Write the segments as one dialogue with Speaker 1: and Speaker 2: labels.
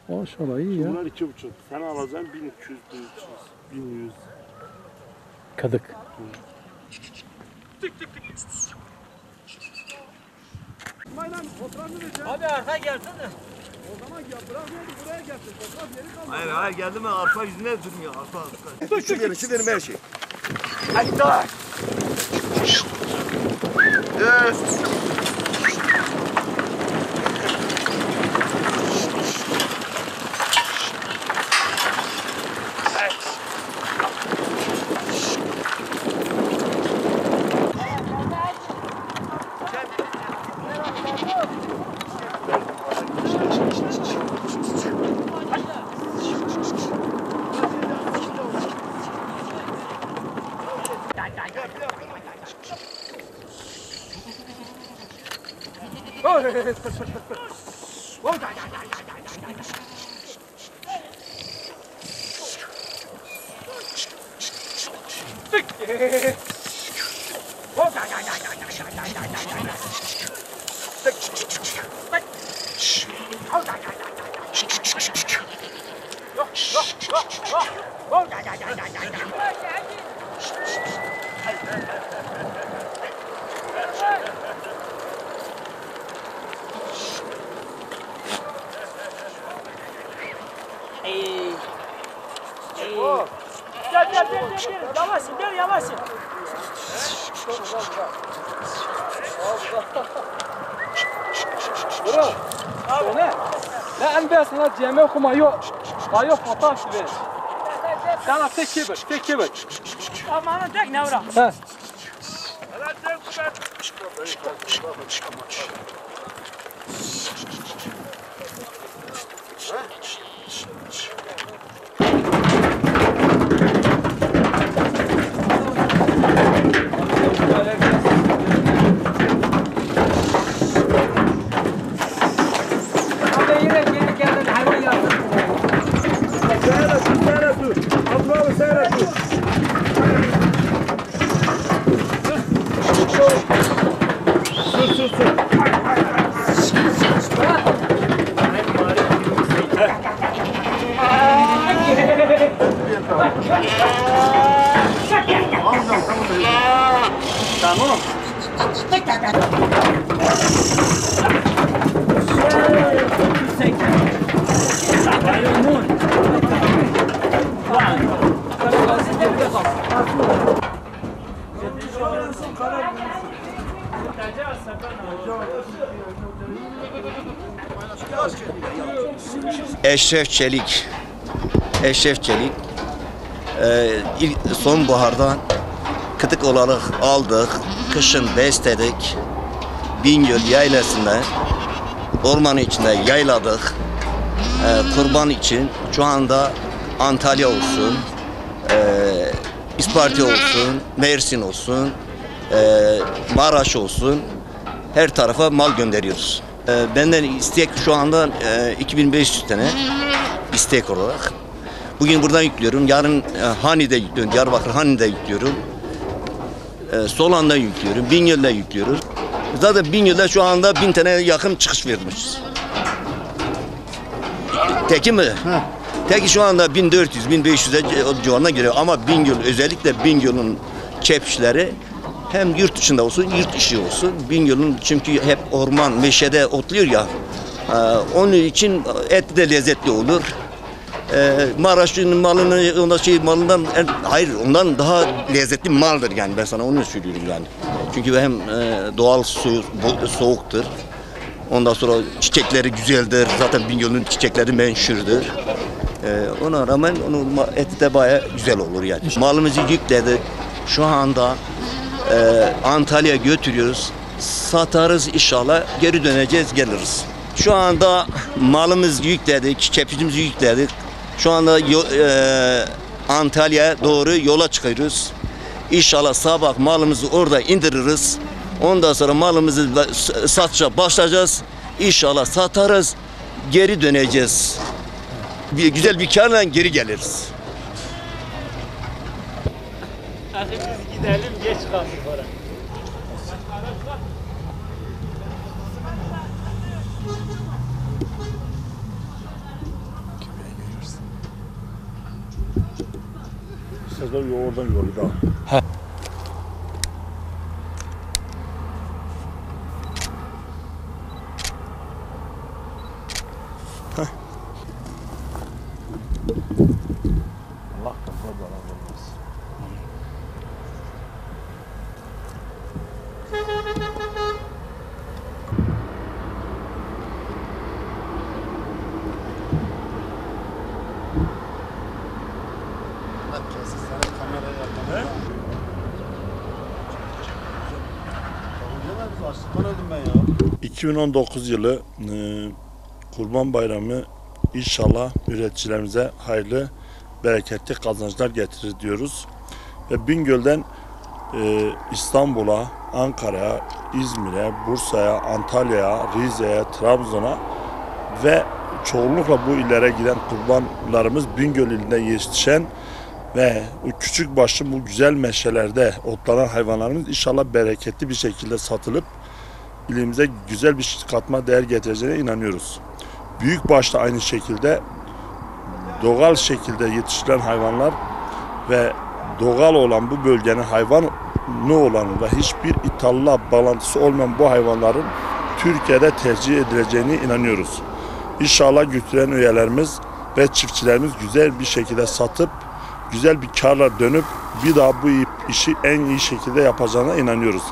Speaker 1: Maşallah iyi ya.
Speaker 2: Bunlar 2,5. Sen alacaksın 1200, 1300, 1100.
Speaker 1: Kadık.
Speaker 3: Abi arka gelsene.
Speaker 2: O zaman ya bırak beni buraya gelsin. Fotoğraf yeri kalmadı.
Speaker 4: Hayır hayır geldi mi arpa yüzüne durmuyor arpa. Şu benim her şey.
Speaker 2: Hadi dur.
Speaker 3: Gel. Yavaşsın, gel yavaşsın.
Speaker 1: Bro. Abi ne? Ne elbette la cemi okuma yok. Kayo fotoğraf gibi. Sana tek kibir.
Speaker 3: Amanın tek ne uğra?
Speaker 1: He.
Speaker 2: Tamam.
Speaker 4: Eşref Çelik. Sonbahardan kıtık olarak aldık. Kışın besledik. Bingöl yaylasında ormanın içinde yayladık. Kurban için şu anda Antalya olsun, İsparta olsun, Mersin olsun, Maraş olsun her tarafa mal gönderiyoruz. Benden istek şu anda 2500 tane istek olarak. Bugün buradan yüklüyorum, yarın Hani'de yüklüyorum, Diyarbakır Hani'de yüklüyorum. Solan'da yüklüyorum, Bingöl'de yüklüyoruz. Zaten Bingöl'de şu anda 1000 tane yakın çıkış vermişiz. Teki mi? Teki şu anda 1400-1500'e civarına geliyor ama Bingöl, özellikle Bingöl'ün çepçileri hem yurt dışında olsun, yurt dışı olsun. Bingöl'ün çünkü hep orman, meşede otluyor ya. Onun için et de lezzetli olur. Maraş'ın malından hayır ondan daha lezzetli maldır yani ben sana onu söylüyorum yani. Çünkü hem doğal soğuktur. Ondan sonra çiçekleri güzeldir. Zaten Bingöl'ün çiçekleri meşhurdur. Ona rağmen onun eti de bayağı güzel olur yani. Malımızı yükledik. Şu anda Antalya'ya götürüyoruz. Satarız inşallah. Geri döneceğiz, geliriz. Şu anda malımızı yükledik, çepicimizi yükledik. Şu anda Antalya'ya doğru yola çıkıyoruz. İnşallah sabah malımızı orada indiririz. Ondan sonra malımızı satışa başlayacağız. İnşallah satarız, geri döneceğiz. Güzel bir karla geri geliriz.
Speaker 3: Hadi biz gidelim, geç kaldık oraya.
Speaker 2: merkez var, oradan yolu daha. Allah kafa bana vermez.
Speaker 5: Ne?
Speaker 2: 2019 yılı Kurban Bayramı inşallah üreticilerimize hayırlı, bereketli kazançlar getirir diyoruz. Ve Bingöl'den İstanbul'a, Ankara'ya, İzmir'e, Bursa'ya, Antalya'ya, Rize'ye, Trabzon'a ve çoğunlukla bu illere giden kurbanlarımız Bingöl ilinde yetişen ve küçük başlı bu güzel meşelerde otlanan hayvanlarımız inşallah bereketli bir şekilde satılıp ilimize güzel bir katma değer getireceğine inanıyoruz. Büyük başta aynı şekilde doğal şekilde yetiştirilen hayvanlar ve doğal olan bu bölgenin hayvanı olan ve hiçbir ithalla bağlantısı olmayan bu hayvanların Türkiye'de tercih edileceğine inanıyoruz. İnşallah götüren üyelerimiz ve çiftçilerimiz güzel bir şekilde satıp güzel bir karla dönüp bir daha bu işi en iyi şekilde yapacağına inanıyoruz.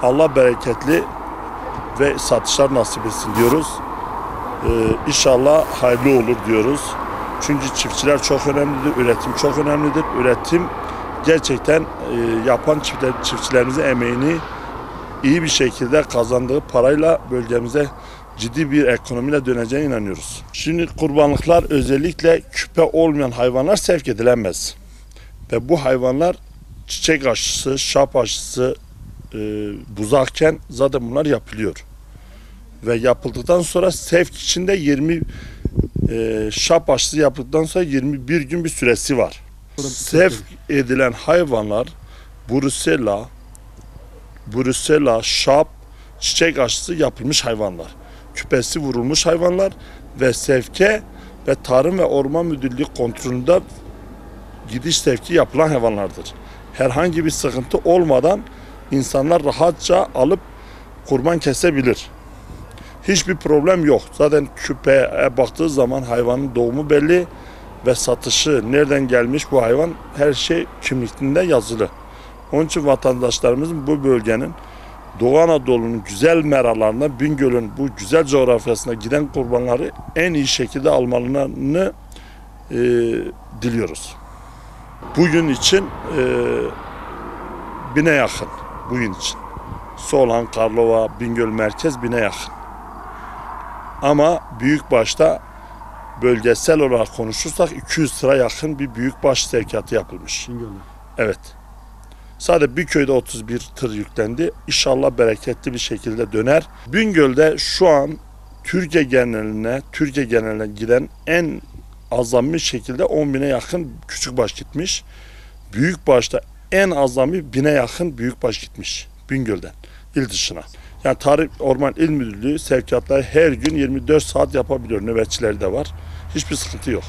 Speaker 2: Allah bereketli ve satışlar nasip etsin diyoruz. İnşallah hayırlı olur diyoruz. Çünkü çiftçiler çok önemlidir, üretim çok önemlidir. Üretim gerçekten yapan çiftçilerimizin emeğini iyi bir şekilde kazandığı parayla bölgemize ciddi bir ekonomiyle döneceğine inanıyoruz. Şimdi kurbanlıklar özellikle küpe olmayan hayvanlar sevk edilemez. Ve bu hayvanlar çiçek aşısı, şap aşısı, buzakken zaten bunlar yapılıyor. Ve yapıldıktan sonra sevk içinde 20 şap aşısı yapıldıktan sonra 21 gün bir süresi var. Sevk edilen hayvanlar Brusela, şap, çiçek aşısı yapılmış hayvanlar. Küpesi vurulmuş hayvanlar ve sevke ve Tarım ve Orman Müdürlüğü kontrolünde gidiş sevki yapılan hayvanlardır. Herhangi bir sıkıntı olmadan insanlar rahatça alıp kurban kesebilir. Hiçbir problem yok. Zaten küpeye baktığı zaman hayvanın doğumu belli ve satışı nereden gelmiş bu hayvan her şey kimlikinde yazılı. Onun için vatandaşlarımızın bu bölgenin Doğu Anadolu'nun güzel meralarına, Bingöl'ün bu güzel coğrafyasına giden kurbanları en iyi şekilde almalarını diliyoruz. Bugün için 1000'e yakın. Bugün için. Soğan, Karlova, Bingöl merkez 1000'e yakın. Ama büyükbaşta bölgesel olarak konuşursak 200 sıra yakın bir büyükbaş sevkiyatı yapılmış.
Speaker 5: Bingöl'de.
Speaker 2: Evet. Sadece bir köyde 31 tır yüklendi. İnşallah bereketli bir şekilde döner. Bingöl'de şu an Türkiye geneline giden en azami şekilde 10.000'e yakın küçükbaş gitmiş. Büyükbaşta en azami 1000'e yakın büyükbaş gitmiş Bingöl'den il dışına. Yani Tarım Orman İl Müdürlüğü sevkiyatları her gün 24 saat yapabiliyor. Nöbetçileri de var. Hiçbir sıkıntı yok.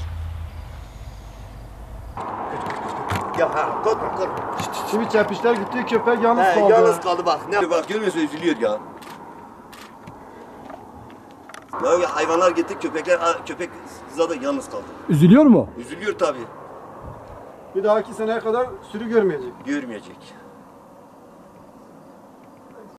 Speaker 4: Ya ha, korkma.
Speaker 5: Şimdi çepişler gitti, köpek yalnız kaldı.
Speaker 4: Yalnız kaldı bak. Ne bak görmüyor musun üzülüyor ya. Ya hayvanlar gitti köpek zaten yalnız kaldı.
Speaker 1: Üzülüyor mu?
Speaker 4: Üzülüyor tabii.
Speaker 5: Bir dahaki seneye kadar sürü görmeyecek.
Speaker 4: Görmeyecek.